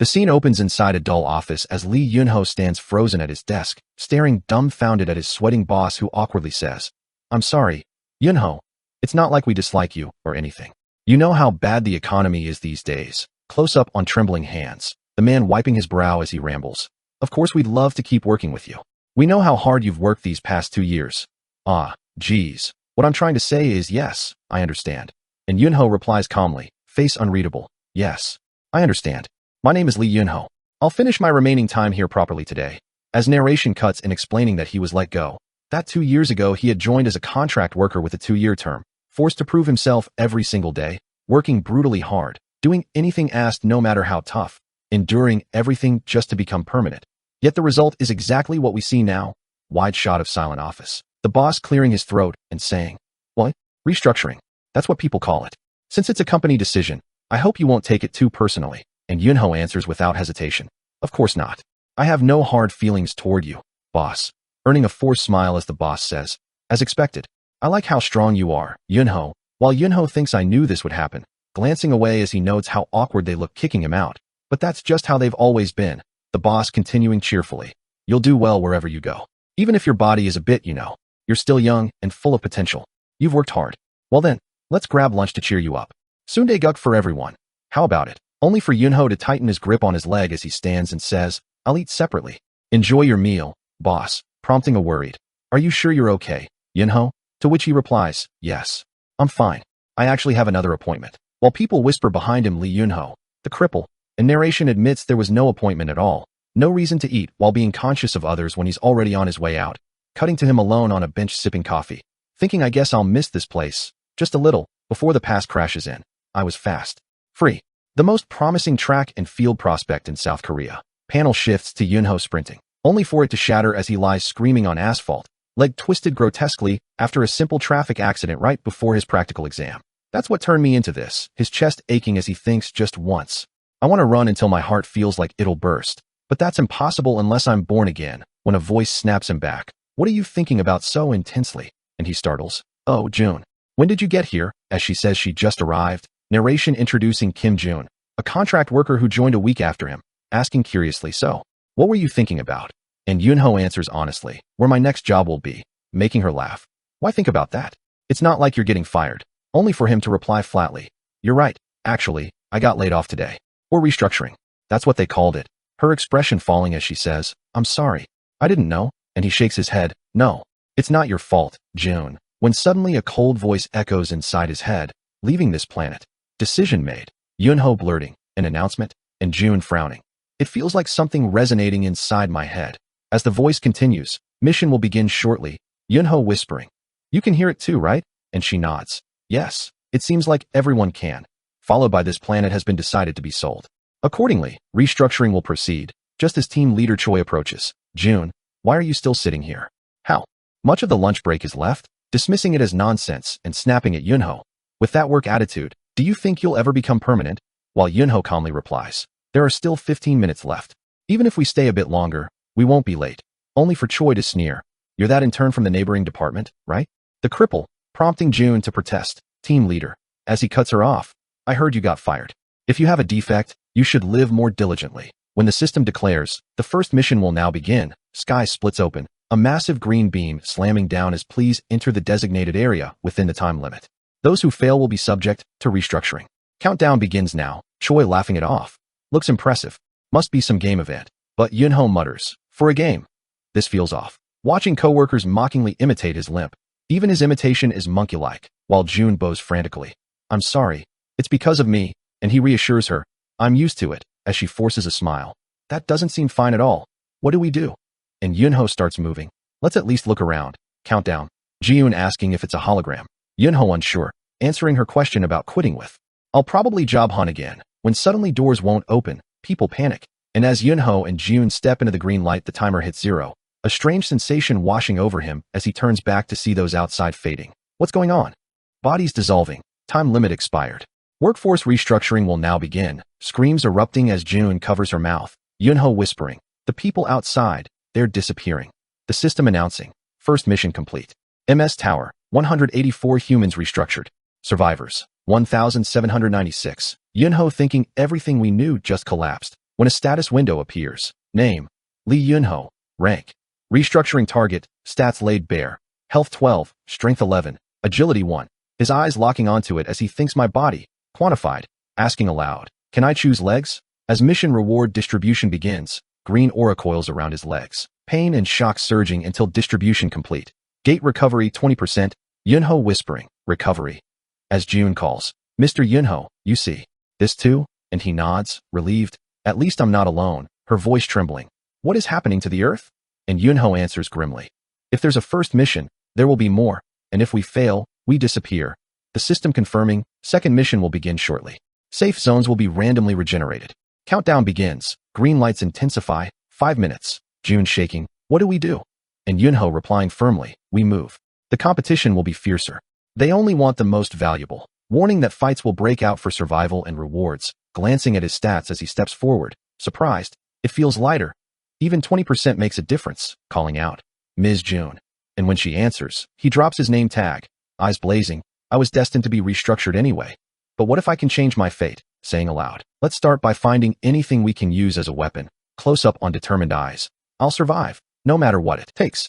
The scene opens inside a dull office as Lee Yunho stands frozen at his desk, staring dumbfounded at his sweating boss who awkwardly says, "I'm sorry, Yunho. It's not like we dislike you or anything. You know how bad the economy is these days." Close up on trembling hands, the man wiping his brow as he rambles. "Of course we'd love to keep working with you. We know how hard you've worked these past 2 years. Ah, geez. What I'm trying to say is yes, I understand." And Yunho replies calmly, face unreadable, "Yes, I understand. My name is Lee Yunho. I'll finish my remaining time here properly today." As narration cuts in explaining that he was let go, that 2 years ago he had joined as a contract worker with a 2-year term, forced to prove himself every single day, working brutally hard, doing anything asked no matter how tough, enduring everything just to become permanent. Yet the result is exactly what we see now. Wide shot of silent office. The boss clearing his throat and saying, "What? Restructuring. That's what people call it. Since it's a company decision, I hope you won't take it too personally." And Yunho answers without hesitation, "Of course not. I have no hard feelings toward you, boss." Earning a forced smile as the boss says, "As expected. I like how strong you are, Yunho." While Yunho thinks I knew this would happen, glancing away as he notes how awkward they look kicking him out. But that's just how they've always been. The boss continuing cheerfully, "You'll do well wherever you go. Even if your body is a bit, you're still young and full of potential. You've worked hard. Well then, let's grab lunch to cheer you up. Sundae-guk for everyone. How about it?" Only for Yunho to tighten his grip on his leg as he stands and says, "I'll eat separately." "Enjoy your meal, boss," prompting a worried, "Are you sure you're okay, Yunho?" To which he replies, "Yes, I'm fine. I actually have another appointment." While people whisper behind him Lee Yunho, the cripple, and narration admits there was no appointment at all, no reason to eat while being conscious of others when he's already on his way out, cutting to him alone on a bench sipping coffee, thinking, "I guess I'll miss this place, just a little, before the past crashes in. I was fast. Free. The most promising track and field prospect in South Korea." Panel shifts to Yunho sprinting, only for it to shatter as he lies screaming on asphalt, leg twisted grotesquely after a simple traffic accident right before his practical exam. "That's what turned me into this," his chest aching as he thinks just once. "I want to run until my heart feels like it'll burst. But that's impossible unless I'm born again." When a voice snaps him back, "What are you thinking about so intensely?" And he startles, "Oh, June. When did you get here?" As she says she just arrived. Narration introducing Kim June, a contract worker who joined a week after him, asking curiously, "So, what were you thinking about?" And Yunho answers honestly, "Where my next job will be," making her laugh. "Why think about that? It's not like you're getting fired." Only for him to reply flatly, "You're right. Actually, I got laid off today. Or restructuring. That's what they called it." Her expression falling as she says, "I'm sorry. I didn't know." And he shakes his head, "No, it's not your fault, June." When suddenly a cold voice echoes inside his head, "Leaving this planet. Decision made." Yunho blurting, "An announcement?" And June frowning, "It feels like something resonating inside my head." As the voice continues, "Mission will begin shortly." Yunho whispering, "You can hear it too, right?" And she nods, "Yes, it seems like everyone can." Followed by, "This planet has been decided to be sold. Accordingly, restructuring will proceed." Just as team leader Choi approaches, "June, why are you still sitting here? How much of the lunch break is left?" Dismissing it as nonsense and snapping at Yunho, "With that work attitude, do you think you'll ever become permanent?" While Yunho calmly replies, "There are still 15 minutes left. Even if we stay a bit longer, we won't be late." Only for Choi to sneer, "You're that intern from the neighboring department, right?" The cripple, prompting June to protest, "Team leader." As he cuts her off, "I heard you got fired. If you have a defect, you should live more diligently." When the system declares, "The first mission will now begin," sky splits open, a massive green beam slamming down as "Please enter the designated area within the time limit. Those who fail will be subject to restructuring." Countdown begins now. Choi laughing it off. Looks impressive. Must be some game event. But Yunho mutters, "For a game. This feels off." Watching coworkers mockingly imitate his limp. Even his imitation is monkey-like, while June bows frantically, "I'm sorry. It's because of me." And he reassures her, "I'm used to it," as she forces a smile. "That doesn't seem fine at all. What do we do?" And Yunho starts moving. "Let's at least look around." Countdown. Jiyoon asking if it's a hologram. Yunho unsure, answering her question about quitting with, "I'll probably job hunt again." When suddenly doors won't open, people panic. And as Yunho and Jiyoon step into the green light, the timer hits 0. A strange sensation washing over him as he turns back to see those outside fading. What's going on? Bodies dissolving. Time limit expired. Workforce restructuring will now begin. Screams erupting as June covers her mouth. Yunho whispering, "The people outside, they're disappearing." The system announcing, "First mission complete. MS Tower, 184 humans restructured. Survivors, 1,796. Yunho thinking everything we knew just collapsed. when a status window appears. Name, Lee Yunho. Rank, restructuring target, stats laid bare. Health 12, strength 11, agility 1. His eyes locking onto it as he thinks my body, quantified, asking aloud, can I choose legs? As mission reward distribution begins, green aura coils around his legs. Pain and shock surging until distribution complete. Gate recovery 20%, Yunho whispering, recovery. As June calls, Mr. Yunho, you see this too? And he nods, relieved. At least I'm not alone, her voice trembling. What is happening to the Earth? And Yunho answers grimly. If there's a first mission, there will be more, and if we fail, we disappear. The system confirming, second mission will begin shortly. Safe zones will be randomly regenerated. Countdown begins, green lights intensify, 5 minutes. June shaking, what do we do? And Yunho replying firmly, we move. The competition will be fiercer. They only want the most valuable, warning that fights will break out for survival and rewards, glancing at his stats as he steps forward, surprised. It feels lighter. Even 20% makes a difference, calling out, Ms. June. And when she answers, he drops his name tag, eyes blazing. I was destined to be restructured anyway. But what if I can change my fate? Saying aloud, let's start by finding anything we can use as a weapon. Close up on determined eyes. I'll survive, no matter what it takes.